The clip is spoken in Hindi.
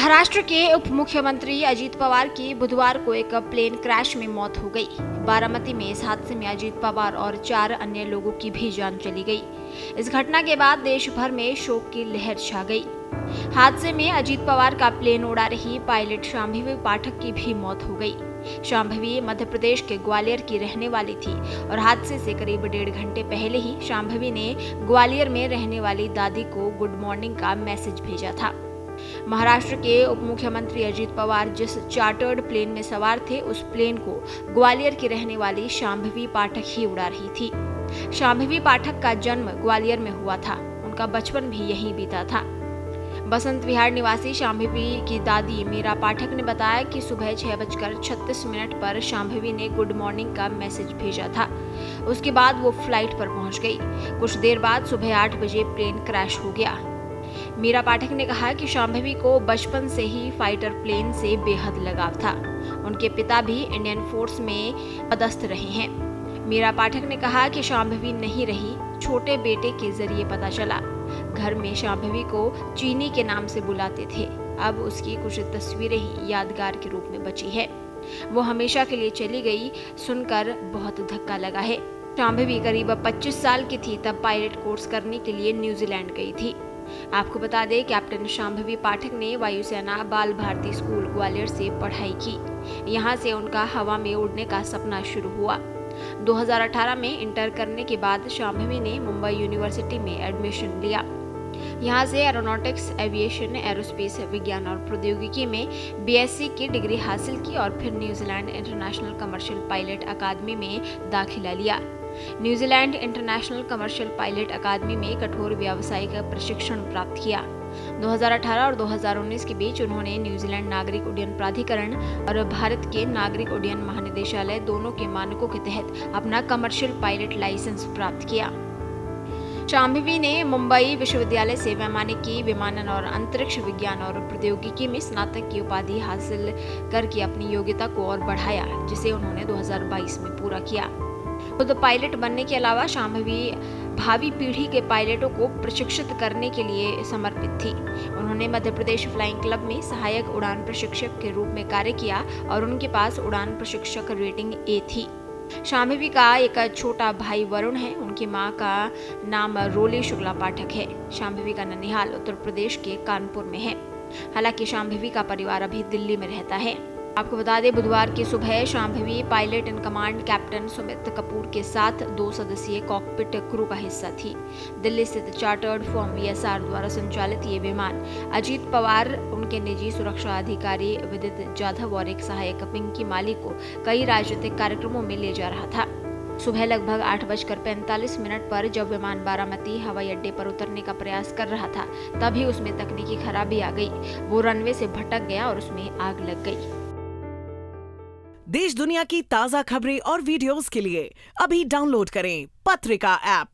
महाराष्ट्र के उप मुख्यमंत्री अजीत पवार की बुधवार को एक प्लेन क्रैश में मौत हो गई। बारामती में इस हादसे में अजीत पवार और 4 अन्य लोगों की भी जान चली गई। इस घटना के बाद देश भर में शोक की लहर छा गई। हादसे में अजीत पवार का प्लेन उड़ा रही पायलट शांभवी पाठक की भी मौत हो गई। शांभवी मध्य प्रदेश के ग्वालियर की रहने वाली थी और हादसे से करीब 1.5 घंटे पहले ही शांभवी ने ग्वालियर में रहने वाली दादी को गुड मॉर्निंग का मैसेज भेजा था। महाराष्ट्र के उप मुख्यमंत्री अजीत पवार जिस चार्टर्ड प्लेन में सवार थे, उस प्लेन को ग्वालियर की रहने वाली शांभवी पाठक ही उड़ा रही थी। शांभवी पाठक का जन्म ग्वालियर में हुआ था। उनका बचपन भी यहीं बीता था। बसंत विहार निवासी शांभवी की दादी मीरा पाठक ने बताया कि सुबह 6:36 पर शांभवी ने गुड मॉर्निंग का मैसेज भेजा था। उसके बाद वो फ्लाइट पर पहुंच गई। कुछ देर बाद सुबह 8 बजे प्लेन क्रैश हो गया। मीरा पाठक ने कहा कि शांभवी को बचपन से ही फाइटर प्लेन से बेहद लगाव था। उनके पिता भी इंडियन फोर्स में पदस्थ रहे हैं। मीरा पाठक ने कहा कि शांभवी नहीं रही, छोटे बेटे के जरिए पता चला। घर में शांभवी को चीनी के नाम से बुलाते थे। अब उसकी कुछ तस्वीरें ही यादगार के रूप में बची है। वो हमेशा के लिए चली गई, सुनकर बहुत धक्का लगा है। शांभवी करीब 25 साल की थी तब पायलट कोर्स करने के लिए न्यूजीलैंड गई थी। आपको बता दें, कैप्टन शांभवी पाठक ने वायुसेना बाल भारती स्कूल ग्वालियर से पढ़ाई की। यहाँ से उनका हवा में उड़ने का सपना शुरू हुआ। 2018 में इंटर करने के बाद शांभवी ने मुंबई यूनिवर्सिटी में एडमिशन लिया। यहाँ से एरोनॉटिक्स, एविएशन, एरोस्पेस विज्ञान और प्रौद्योगिकी में बीएससी की डिग्री हासिल की और फिर न्यूजीलैंड इंटरनेशनल कमर्शियल पायलट अकादमी में दाखिला लिया। न्यूजीलैंड इंटरनेशनल कमर्शियल पायलट अकादमी में कठोर व्यावसायिक प्रशिक्षण प्राप्त किया। 2018 और 2019 के बीच उन्होंने न्यूजीलैंड नागरिक उड्डयन प्राधिकरण और भारत के नागरिक उड्डयन महानिदेशालय दोनों के मानकों के तहत अपना कमर्शियल पायलट लाइसेंस प्राप्त किया। शांभवी ने मुंबई विश्वविद्यालय से वैमानिकी, विमानन और अंतरिक्ष विज्ञान और प्रौद्योगिकी में स्नातक की उपाधि हासिल करके अपनी योग्यता को और बढ़ाया, जिसे उन्होंने 2022 में पूरा किया। खुद पायलट बनने के अलावा शांभवी भावी पीढ़ी के पायलटों को प्रशिक्षित करने के लिए समर्पित थी। उन्होंने मध्य प्रदेश फ्लाइंग क्लब में सहायक उड़ान प्रशिक्षक के रूप में कार्य किया और उनके पास उड़ान प्रशिक्षक रेटिंग ए थी। शांभवी का एक छोटा भाई वरुण है। उनकी मां का नाम रोली शुक्ला पाठक है। शांभवी का ननिहाल उत्तर प्रदेश के कानपुर में है। हालांकि शांभवी का परिवार अभी दिल्ली में रहता है। आपको बता दें, बुधवार की सुबह Shambhavi pilot in command captain Sumit Kapoor के साथ 2 सदस्यीय कॉकपिट क्रू का हिस्सा थी। दिल्ली स्थित चार्टर्ड फर्म वीएसआर द्वारा संचालित ये विमान अजीत पवार, उनके निजी सुरक्षा अधिकारी विदित जाधव और एक सहायक पिंकी माली को कई राजनीतिक कार्यक्रमों में ले जा रहा था। सुबह लगभग 8:45 पर जब विमान बारामती हवाई अड्डे पर उतरने का प्रयास कर रहा था, तभी उसमें तकनीकी खराबी आ गई। वो रनवे से भटक गया और उसमें आग लग गई। देश दुनिया की ताजा खबरें और वीडियोस के लिए अभी डाउनलोड करें पत्रिका ऐप।